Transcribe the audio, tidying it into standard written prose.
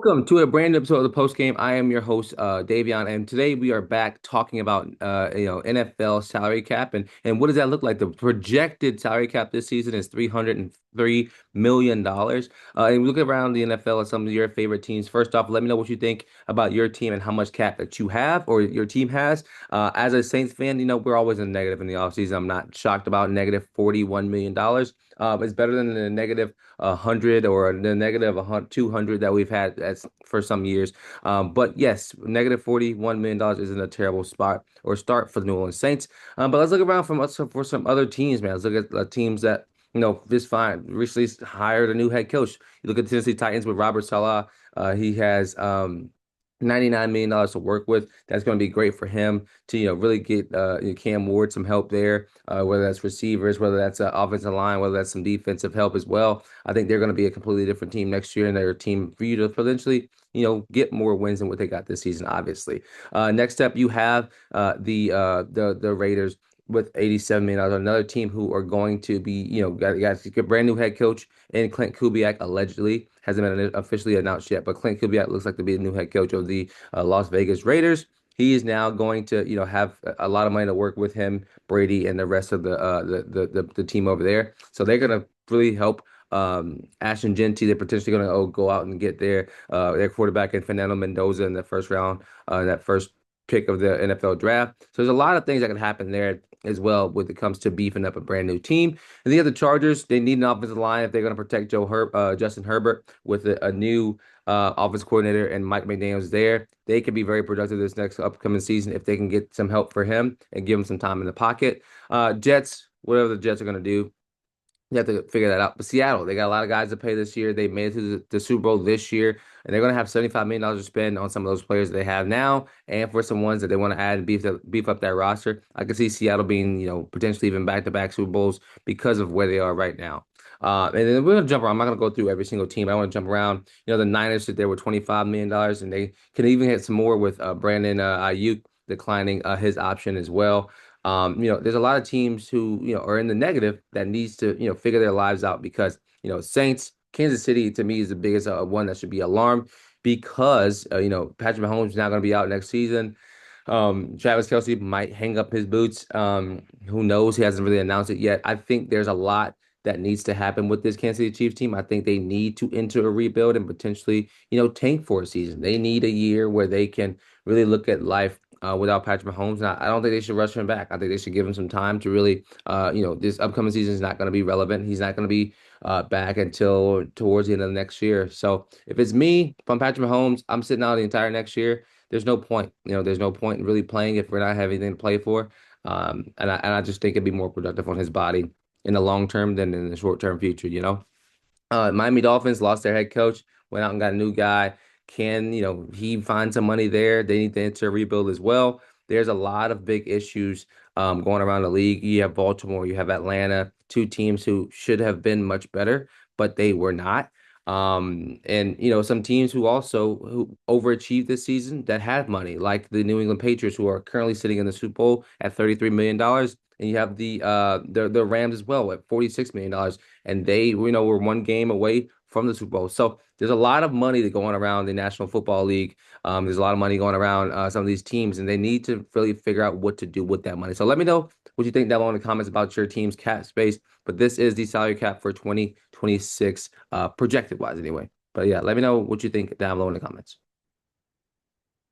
Welcome to a brand new episode of the Post Game. I am your host, Davion, and today we are back talking about NFL salary cap and what does that look like? The projected salary cap this season is $303 million. And we look around the NFL at some of your favorite teams. First off, let me know what you think about your team and how much cap that you have or your team has. As a Saints fan, we're always in negative in the offseason. I'm not shocked about negative $41 million. It's better than the negative 100 or the negative 200 that we've had for some years. But yes, negative $41 million isn't a terrible spot or start for the New Orleans Saints. But let's look around for some other teams, man. Let's look at teams that just fine. Recently hired a new head coach. You look at the Tennessee Titans with Robert Saleh. He has $99 million to work with. That's going to be great for him to, really get Cam Ward some help there, whether that's receivers, whether that's offensive line, whether that's some defensive help as well. I think they're going to be a completely different team next year, and they're a team for you to potentially, get more wins than what they got this season, obviously. Next up, you have the Raiders with $87 million, another team who are going to be, got a brand new head coach and Clint Kubiak allegedly hasn't been officially announced yet, but Clint Kubiak looks like to be the new head coach of the Las Vegas Raiders. He is now going to, have a lot of money to work with him, Brady, and the rest of the team over there. So they're gonna really help Ashton Genty. They're potentially going to go out and get their quarterback in Fernando Mendoza in the first round, that first pick of the NFL draft. So there's a lot of things that can happen there as well when it comes to beefing up a brand new team. And the other Chargers, they need an offensive line if they're going to protect Justin Herbert with a new offense coordinator and Mike McDaniels there. They could be very productive this next upcoming season if they can get some help for him and give him some time in the pocket. Jets, whatever the Jets are going to do, you have to figure that out. But Seattle, they got a lot of guys to pay this year. They made it to the Super Bowl this year, and they're going to have $75 million to spend on some of those players that they have now, and for some ones that they want to add and beef up that roster. I can see Seattle being, potentially even back-to-back Super Bowls because of where they are right now. And then we're gonna jump around. I'm not gonna go through every single team. I want to jump around. The Niners sit there with $25 million, and they can even hit some more with Brandon Ayuk declining his option as well. There's a lot of teams who, are in the negative that needs to, figure their lives out because, Saints, Kansas City to me is the biggest one that should be alarmed because, Patrick Mahomes is not going to be out next season. Travis Kelce might hang up his boots. Who knows? He hasn't really announced it yet. I think there's a lot that needs to happen with this Kansas City Chiefs team. I think they need to enter a rebuild and potentially, tank for a season. They need a year where they can really look at life without Patrick Mahomes. And I don't think they should rush him back. I think they should give him some time to really, this upcoming season is not going to be relevant. He's not going to be back until towards the end of the next year. So if it's me, if I'm Patrick Mahomes, I'm sitting out the entire next year. There's no point. There's no point in really playing if we're not having anything to play for. And I just think it'd be more productive on his body in the long term than in the short term future. Miami Dolphins lost their head coach, went out and got a new guy. Can, he find some money there? They need to enter a rebuild as well. There's a lot of big issues going around the league. You have Baltimore, you have Atlanta, two teams who should have been much better, but they were not. And some teams who overachieved this season that have money, like the New England Patriots, who are currently sitting in the Super Bowl at $33 million. And you have the Rams as well at $46 million, and they were one game away from the Super Bowl. So there's a lot of money that going around the National Football League. There's a lot of money going around some of these teams, and they need to really figure out what to do with that money. So let me know what you think down below in the comments about your team's cap space. But this is the salary cap for 2026, projected wise anyway. But yeah, let me know what you think down below in the comments.